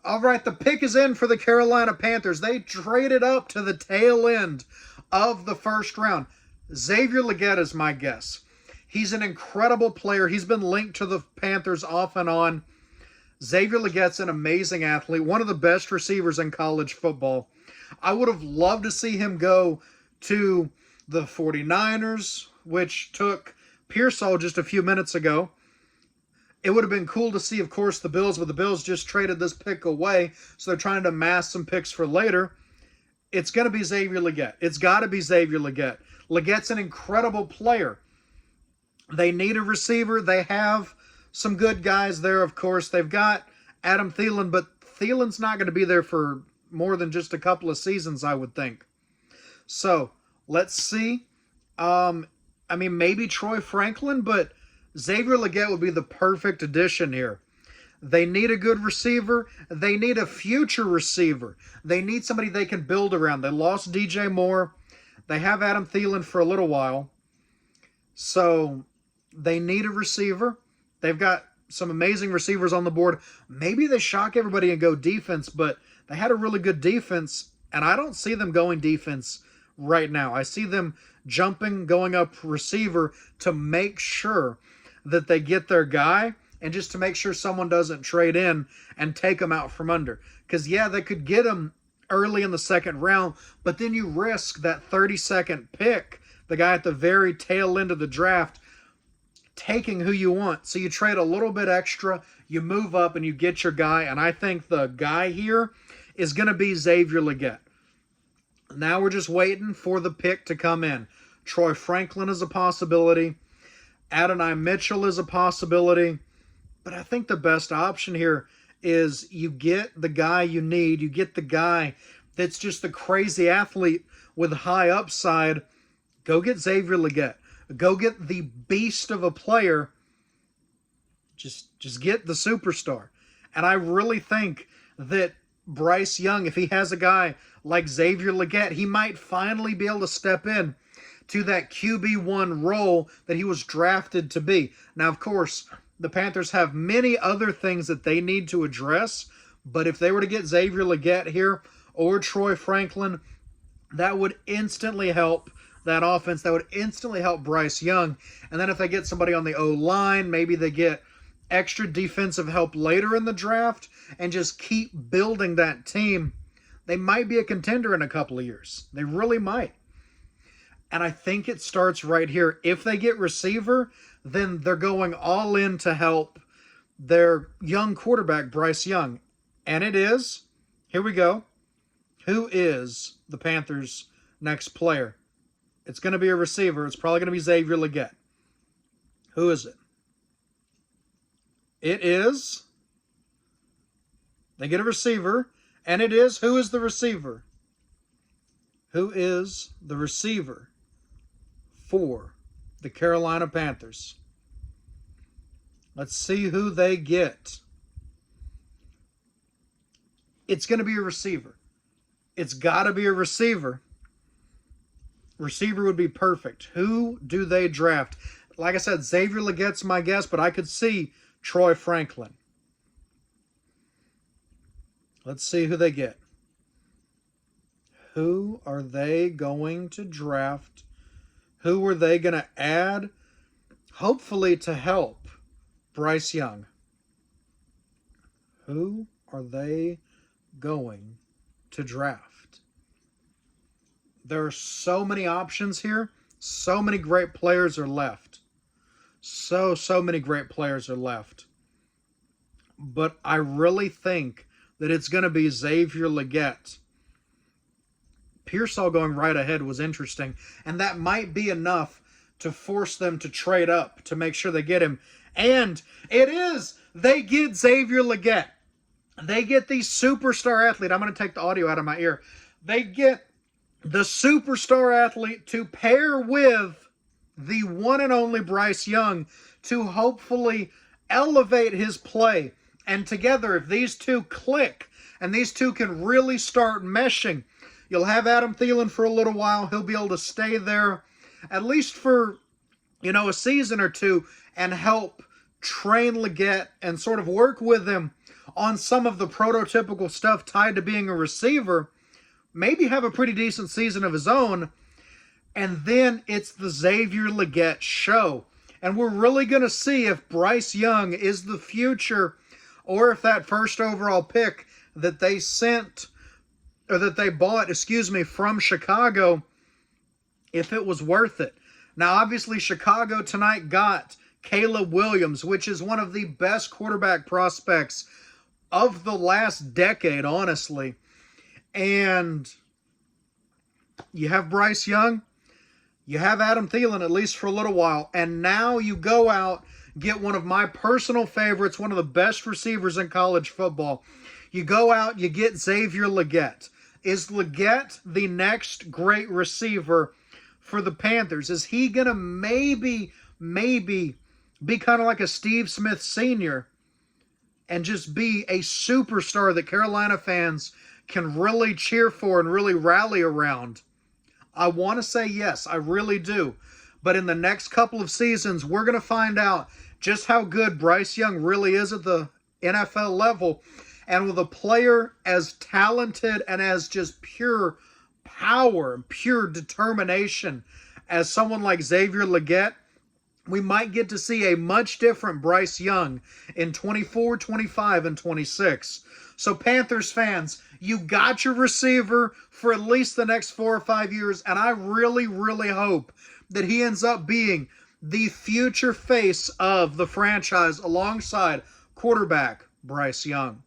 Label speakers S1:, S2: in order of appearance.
S1: All right, the pick is in for the Carolina Panthers. They traded up to the tail end of the first round. Xavier Legette is my guess. He's an incredible player. He's been linked to the Panthers off and on. Xavier Legette's an amazing athlete, one of the best receivers in college football. I would have loved to see him go to the 49ers, which took Pearsall just a few minutes ago. It would have been cool to see, of course, the Bills, but the Bills just traded this pick away, so they're trying to amass some picks for later. It's going to be Xavier Legette. It's got to be Xavier Legette. Legette's an incredible player. They need a receiver. They have some good guys there, of course. They've got Adam Thielen, but Thielen's not going to be there for more than just a couple of seasons, I would think. So, let's see. Maybe Troy Franklin, but Xavier Legette would be the perfect addition here. They need a good receiver. They need a future receiver. They need somebody they can build around. They lost DJ Moore. They have Adam Thielen for a little while. So they need a receiver. They've got some amazing receivers on the board. Maybe they shock everybody and go defense, but they had a really good defense, and I don't see them going defense right now. I see them jumping, going up receiver to make sure that they get their guy and just to make sure someone doesn't trade in and take them out from under. Because, yeah, they could get them early in the second round, but then you risk that 32nd pick, the guy at the very tail end of the draft, taking who you want. So you trade a little bit extra, you move up, and you get your guy. And I think the guy here is going to be Xavier Legette. Now we're just waiting for the pick to come in. Troy Franklin is a possibility. Adonai Mitchell is a possibility. But I think the best option here is you get the guy you need. You get the guy that's just a crazy athlete with high upside. Go get Xavier Legette. Go get the beast of a player. Just get the superstar. And I really think that Bryce Young, if he has a guy like Xavier Legette, he might finally be able to step in to that QB1 role that he was drafted to be. Now, of course, the Panthers have many other things that they need to address, but if they were to get Xavier Legette here or Troy Franklin, that would instantly help that offense. That would instantly help Bryce Young. And then if they get somebody on the O-line, maybe they get extra defensive help later in the draft and just keep building that team, they might be a contender in a couple of years. They really might. And I think it starts right here. If they get receiver, then they're going all in to help their young quarterback, Bryce Young. And it is, here we go, who is the Panthers' next player? It's going to be a receiver. It's probably going to be Xavier Legette. Who is it? It is, they get a receiver, and it is, who is the receiver? Who is the receiver for the Carolina Panthers? Let's see who they get. It's going to be a receiver. It's got to be a receiver. Receiver would be perfect. Who do they draft? Like I said, Xavier Legette's my guess, but I could see Troy Franklin. Let's see who they get. Who are they going to draft? Who are they going to add? Hopefully to help Bryce Young. Who are they going to draft? There are so many options here. So many great players are left. So many great players are left. But I really think that it's going to be Xavier Legette. Pearsall going right ahead was interesting, and that might be enough to force them to trade up to make sure they get him. And it is. They get Xavier Legette. They get the superstar athlete. I'm going to take the audio out of my ear. They get the superstar athlete to pair with the one and only Bryce Young to hopefully elevate his play. And together, if these two click and these two can really start meshing, you'll have Adam Thielen for a little while. He'll be able to stay there at least for, a season or two and help train Legette and sort of work with him on some of the prototypical stuff tied to being a receiver, maybe have a pretty decent season of his own. And then it's the Xavier Legette show. And we're really going to see if Bryce Young is the future, or if that first overall pick that they sent, or that they bought, from Chicago, if it was worth it. Now, obviously, Chicago tonight got Caleb Williams, which is one of the best quarterback prospects of the last decade, honestly. And you have Bryce Young, you have Adam Thielen, at least for a little while, and now you go out, get one of my personal favorites, one of the best receivers in college football. You go out, you get Xavier Legette. Is Legette the next great receiver for the Panthers? Is he going to maybe be kind of like a Steve Smith Sr. and just be a superstar that Carolina fans can really cheer for and really rally around? I want to say yes, I really do. But in the next couple of seasons, we're going to find out just how good Bryce Young really is at the NFL level. And with a player as talented and as just pure power, pure determination as someone like Xavier Legette, we might get to see a much different Bryce Young in 24, 25, and 26. So Panthers fans, you got your receiver for at least the next 4 or 5 years, and I really, really hope that he ends up being the future face of the franchise alongside quarterback Bryce Young.